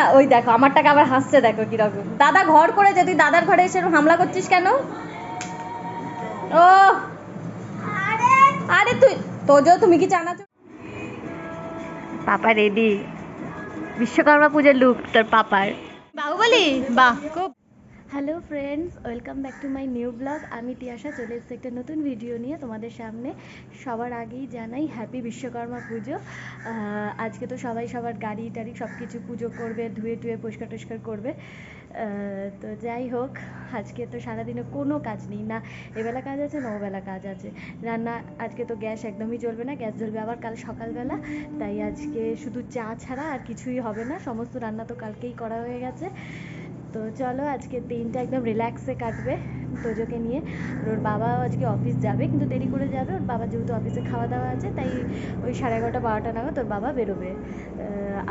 না, ওই দেখো আমারটাকে আবার হাসছে, দেখো কিরকম। দাদা ঘর করেছে, তুই দাদার ঘরে এসে হামলা করছিস কেন? ও আরে তুই তোজো, তুমি কি জানাচ্ছ? পাপা রেডি, বিশ্বকর্মা পুজোর লুক তোর পাপার। বাহুবলি, বাহ খুব। Hello friends, welcome back to my new blog. আমি তিয়াশা চলে এসেছি একটা নতুন ভিডিও নিয়ে তোমাদের সামনে। সবার আগেই জানাই হ্যাপি বিশ্বকর্মা পুজো। আজকে তো সবাই সবার গাড়ি টাড়ি সব কিছু পুজো করবে, ধুয়ে টুয়ে পরিষ্কার টরিষ্কার করবে। তো যাই হোক, আজকে তো সারাদিনে কোনো কাজ নেই, না এবেলা কাজ আছে না ওবেলা কাজ আছে। রান্না আজকে তো গ্যাস একদমই জ্বলবে না, গ্যাস জ্বলবে আবার কাল সকালবেলা। তাই আজকে শুধু চা ছাড়া আর কিছুই হবে না, সমস্ত রান্না তো কালকেই করা হয়ে গেছে। তো চলো আজকের দিনটা একদম রিল্যাক্সে কাটবে তোজোকে নিয়ে। ওর বাবাও আজকে অফিস যাবে, কিন্তু দেরি করে যাবে। ওর বাবা যেহেতু অফিসে খাওয়া দাওয়া আছে, তাই ওই 11:30 12টা নাগাদ ওর বাবা বেরোবে।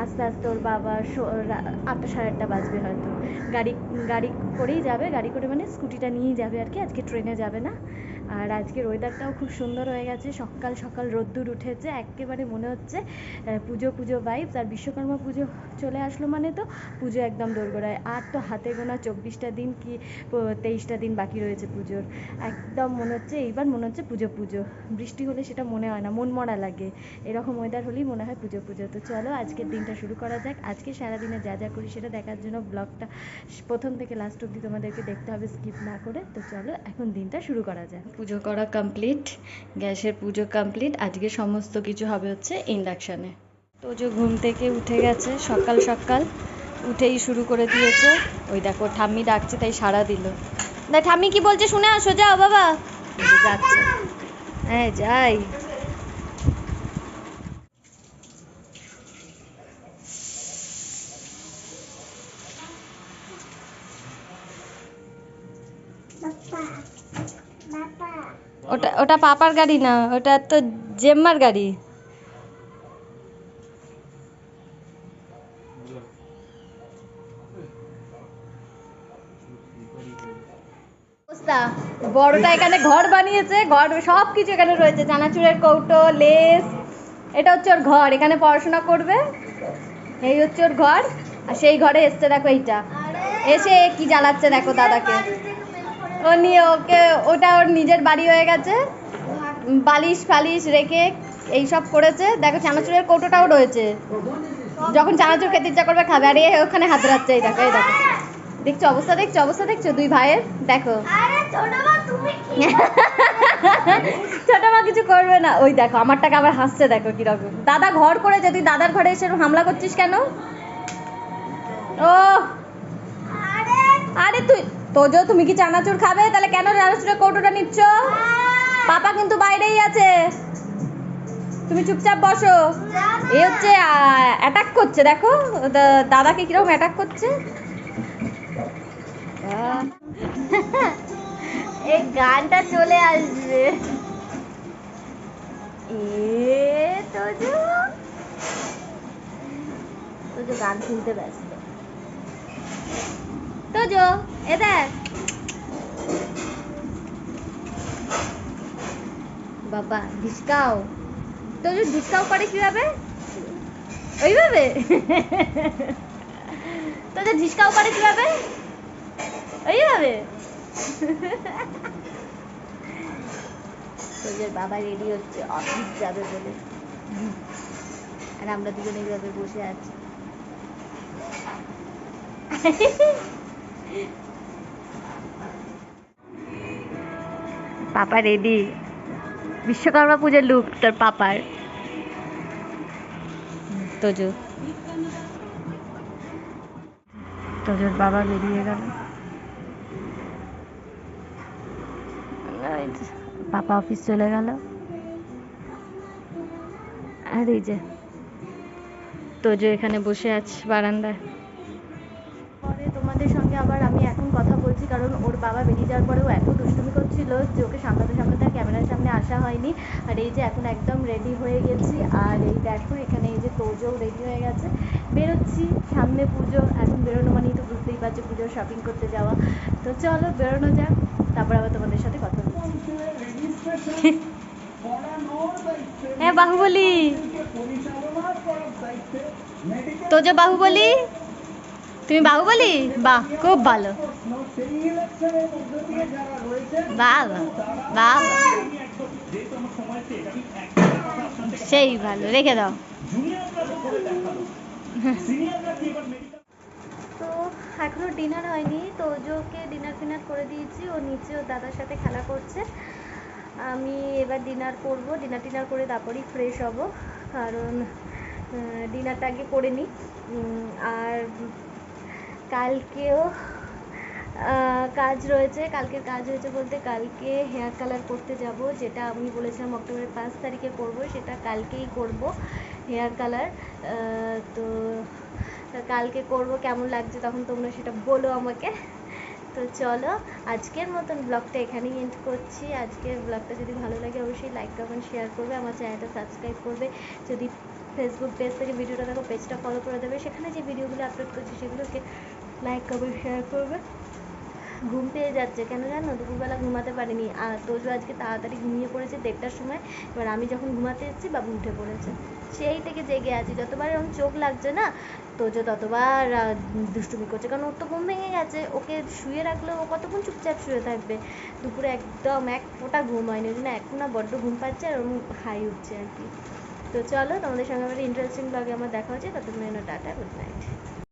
আস্তে আস্তে ওর বাবা 8টা 8:30 বাজবে হয়তো। গাড়ি গাড়ি করেই যাবে, গাড়ি করে মানে স্কুটিটা নিয়েই যাবে আর কি, আজকে ট্রেনে যাবে না। আর আজকের ওয়েদারটাও খুব সুন্দর হয়ে গেছে, সকাল সকাল রোদ্দুর উঠেছে, একেবারে মনে হচ্ছে পুজো পুজো ভাইবস। আর বিশ্বকর্মা পুজো চলে আসলো মানে তো পুজো একদম দোরগোড়ায়। আর তো হাতে গোনা 24টা দিন কি 23টা দিন বাকি রয়েছে পুজোর। একদম মনে হচ্ছে এইবার মনে হচ্ছে পুজো পুজো। বৃষ্টি হলে সেটা মনে হয় না, মন মরা লাগে। এরকম ওয়েদার হলেই মনে হয় পুজো পুজো। তো চলো আজকের দিনটা শুরু করা যাক। আজকে সারাদিনে যা যা করি সেটা দেখার জন্য ব্লগটা প্রথম থেকে লাস্ট অবধি তোমাদেরকে দেখতে হবে, স্কিপ না করে। তো চলো এখন দিনটা শুরু করা যাক। পুজো করা কমপ্লিট, গ্যাসের পুজো কমপ্লিট। আজকে সমস্ত কিছু হবে হচ্ছে ইন্ডাকশানে। তোজো ঘুম থেকে উঠে গেছে সকাল সকাল, উঠেই শুরু করে দিয়েছে। ওই দেখো ঠাম্মি ডাকছে তাই সাড়া দিল। দেখ ঠাম্মি কি বলছে শুনে আসো, যাও বাবা। যাচ্ছে, হ্যাঁ যাই। ওটা ওটা পাপার গাড়ি না, ওটা তো জেম্মার গাড়ি। বড়টা এখানে ঘর বানিয়েছে, ঘর সব কিছু এখানে রয়েছে, চানাচুরের কৌটো, লেস। এটা হচ্ছে ওর ঘর, এখানে পড়াশোনা করবে। এই হচ্ছে ওর ঘর। আর সেই ঘরে এসছে দেখো এইটা, এসে কি জ্বালাচ্ছে দেখো দাদাকে। ও নিয়ে ওকে, ওটা ওর নিজের বাড়ি হয়ে গেছে। বালিশ ফালিশ রেখে এইসব করেছে। দেখো চানাচুরের কৌটোটাও রয়েছে, যখন চানাচুর খেতে ইচ্ছা করবে খাবে। আর এ ওখানে হাত রাখছে, এই দেখো এই দেখো। দেখছো অবস্থা, দেখছো অবস্থা, দেখছো দুই ভাইয়ের। দেখো ছোট মা কিছু করবে না, ওই দেখো আমারটাকে আবার হাসছে, দেখো কিরকম। দাদা ঘর করেছে, তুই দাদার ঘরে এসে হামলা করছিস কেন? ও আরে তুই তোজো, তুমি কি চানাচুর খাবে? তাহলে কেন চানাচুরের কৌটোটা নিচ্ছ? পাপা কিন্তু বাইরেই আছে, তুমি চুপচাপ বসো। এ হচ্ছে অ্যাটাক করছে, দেখো দাদাকে কিরকম অ্যাটাক করছে। এই গানটা চলে আসবে। তোজো তোজো গান শুনতে ব্যস্ত। তোজো এ দেখ বাবা, ঢিসকাও। তোজো ঢিসকাও করে কিভাবে? ওইভাবে। তোজো ঢিসকাও করে কিভাবে? ওইভাবে। তোজোর বাবা রেডি হচ্ছে, অফিস যাবে বলে। আর আমরা দুজনে এইভাবে বসে আছি। পাপা রেডি, বিশ্বকর্মা পুজোর লুক তোর পাপার। তোজো, তোজোর বাবা বেরিয়ে গেল। পাপা অফিস চলে গেল। আর এই যে তোজো এখানে বসে আছে বারান্দায়। পরে তোমাদের সঙ্গে আবার আমি এখন কথা বলছি, কারণ ওর বাবা বেরিয়ে যাওয়ার পরেও এত দুষ্টুমি করছিল যে ওকে সামলাতে সামলাতে ক্যামেরার সামনে আসা হয়নি। আর এই যে এখন একদম রেডি হয়ে গেছি। আর এই দেখো এখানে এই যে তোজোও রেডি হয়ে গেছে, বেরোচ্ছি। সামনে পুজো, এখন বেরোনো মানেই তো বুঝতেই পারছো পুজোর শপিং করতে যাওয়া। তো চলো বেরোনো যাক, তারপর আবার তোমাদের সাথে কথা বলছি। হ্যাঁ বাহুবলি, তোজো বাহুবলি। তুমি বাহুবলী? বাহ, খুব ভালো। বাহ বাহ বাহ, সেই ভালো, রেখে দাও। তো এখনো ডিনার হয়নি, তো ওকে ডিনার ফিনার করে দিয়েছি, ও নিচে ওর দাদার সাথে খেলা করছে। আমি এবার ডিনার করব, ডিনার টিনার করে তারপরেই ফ্রেশ হব, কারণ ডিনারটা আগে করে নিই। আর কালকেও কাজ রয়েছে। কালকের কাজ হয়েছে বলতে, কালকে হেয়ার কালার করতে যাব, যেটা আমি বলেছিলাম অক্টোবরের 5 তারিখে করব, সেটা কালকেই করব হেয়ার কালার। তো কালকে করব, কেমন লাগছে তখন তোমরা সেটা বলো আমাকে। তো চলো, আজকের মতন ব্লগটা এখানেই এন্ড করছি। আজকের ব্লগটা যদি ভালো লাগে অবশ্যই লাইক কমেন্ট শেয়ার করবে, আমার চ্যানেলটা সাবস্ক্রাইব করবে। যদি ফেসবুক পেজ থেকে ভিডিওটা দেখো, পেজটা ফলো করে দেবে, সেখানে যে ভিডিওগুলো আপলোড করছি সেগুলোকে লাইক কমেন্ট শেয়ার করবে। ঘুম পেয়ে যাচ্ছে কেন জানো, দুপুরবেলা ঘুমাতে পারিনি, আর তোজো আজকে তাড়াতাড়ি ঘুমিয়ে পড়েছে 1:30টার সময়। এবার আমি যখন ঘুমাতে এসেছি বাবু উঠে পড়েছে, সেই থেকে জেগে আছি। যতবার এরকম চোখ লাগছে না, তোজো ততবার দুষ্টুমি করছে, কারণ ওর তো ঘুম ভেঙে গেছে। ওকে শুয়ে রাখলে ও কতক্ষণ চুপচাপ শুয়ে থাকবে। দুপুরে একদম এক ফোঁটা ঘুম হয়নি, ওই জন্য এখন না বড্ড ঘুম পাচ্ছে আর ওরকম হাই উঠছে আর কি। তো চলো, তোমাদের সঙ্গে আমার ইন্টারেস্টিং ব্লগে আমার দেখা হচ্ছে, ততক্ষণ টাটা, গুড নাইট।